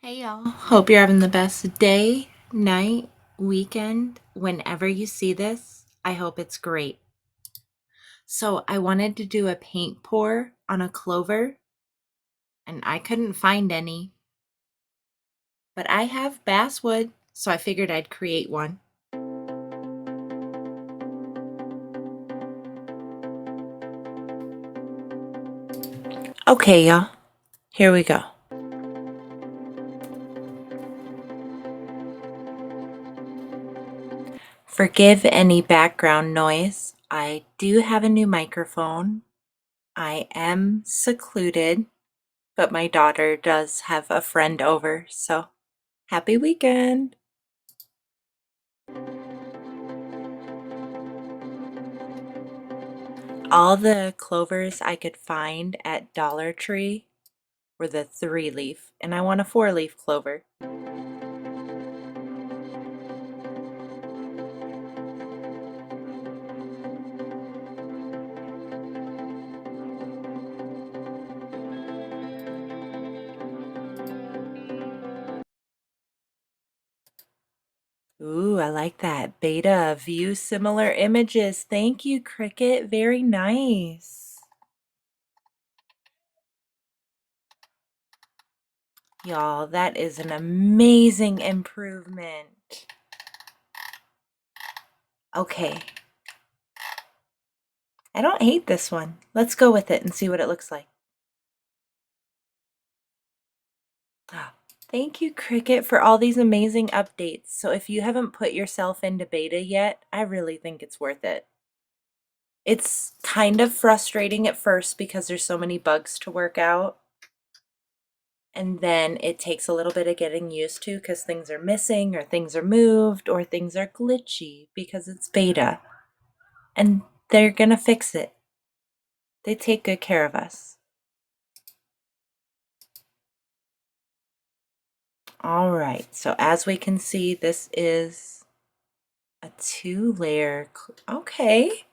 Hey y'all, hope you're having the best day, night, weekend, whenever you see this. I hope it's great. So I wanted to do a paint pour on a Clover and I couldn't find any, but I have Basswood, so I figured I'd create one. Okay y'all, here we go. Forgive any background noise. I do have a new microphone. I am secluded, but my daughter does have a friend over, so happy weekend. All the clovers I could find at Dollar Tree were the 3-leaf, and I want a 4-leaf clover. Ooh, I like that. Beta, view similar images. Thank you, Cricut. Very nice. Y'all, that is an amazing improvement. Okay. I don't hate this one. Let's go with it and see what it looks like. Oh, thank you, Cricut, for all these amazing updates. So if you haven't put yourself into beta yet, I really think it's worth it. It's kind of frustrating at first because there's so many bugs to work out. And then it takes a little bit of getting used to because things are missing or things are moved or things are glitchy because it's beta. And they're going to fix it. They take good care of us. All right, so as we can see, this is a 2-layer. Okay.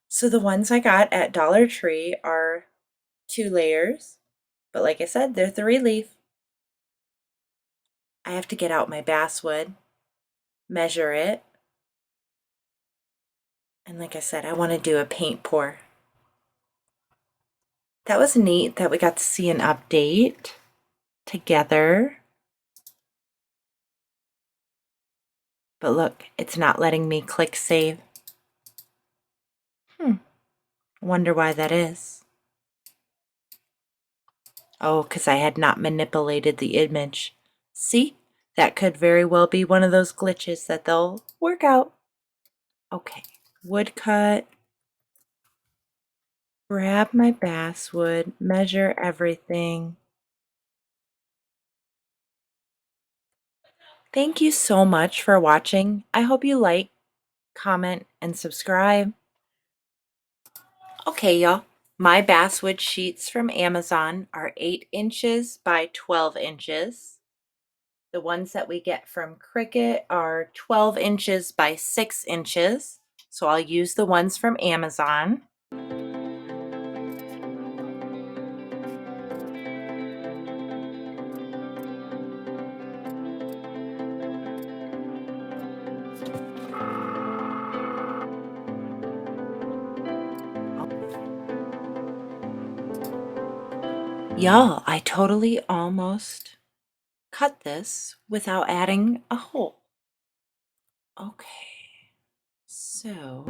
So the ones I got at Dollar Tree are 2 layers, but like I said, they're 3-leaf. I have to get out my basswood, measure it, and like I said, I want to do a paint pour. That was neat that we got to see an update together. But look, it's not letting me click save. Wonder why that is. Oh, because I had not manipulated the image. See? That could very well be one of those glitches that they'll work out. Okay, woodcut. Grab my basswood, measure everything. Thank you so much for watching. I hope you like, comment, and subscribe. Okay, y'all. My basswood sheets from Amazon are 8 inches by 12 inches. The ones that we get from Cricut are 12 inches by 6 inches. So I'll use the ones from Amazon. Y'all, I totally almost cut this without adding a hole. Okay, so,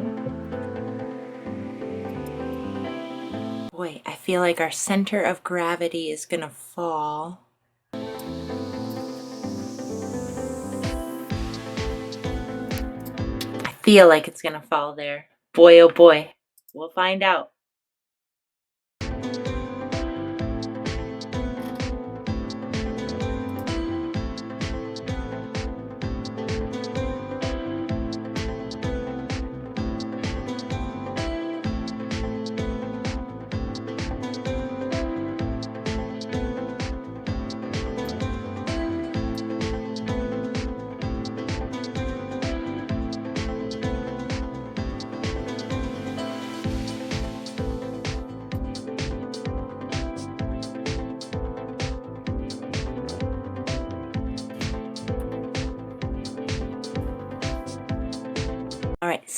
boy, I feel like our center of gravity is gonna fall. I feel like it's gonna fall there. Boy, oh boy, we'll find out.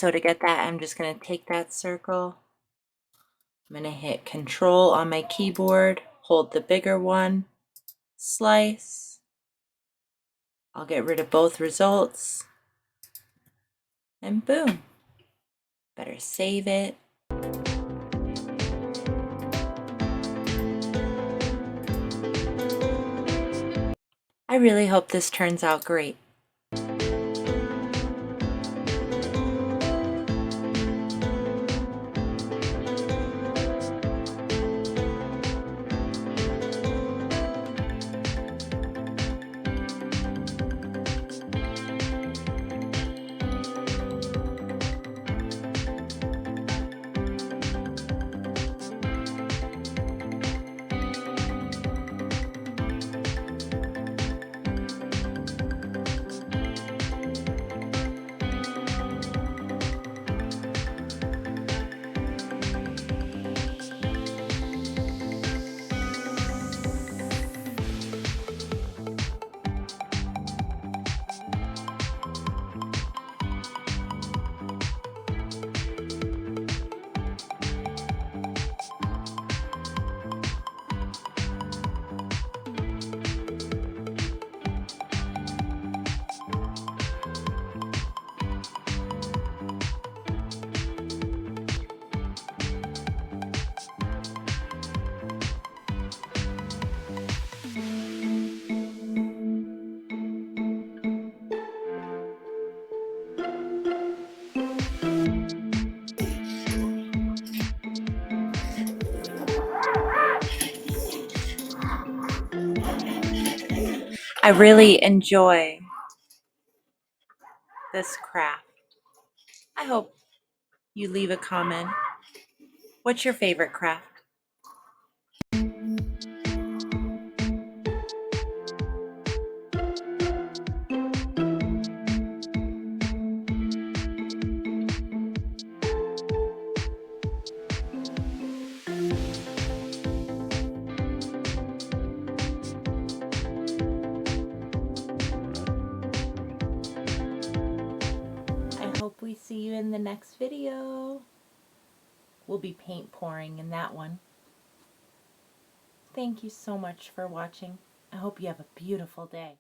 So to get that, I'm just going to take that circle. I'm going to hit Control on my keyboard, hold the bigger one, slice. I'll get rid of both results, and boom. Better save it. I really hope this turns out great. I really enjoy this craft. I hope you leave a comment. What's your favorite craft? I hope we see you in the next video. We'll be paint pouring in that one. Thank you so much for watching. I hope you have a beautiful day.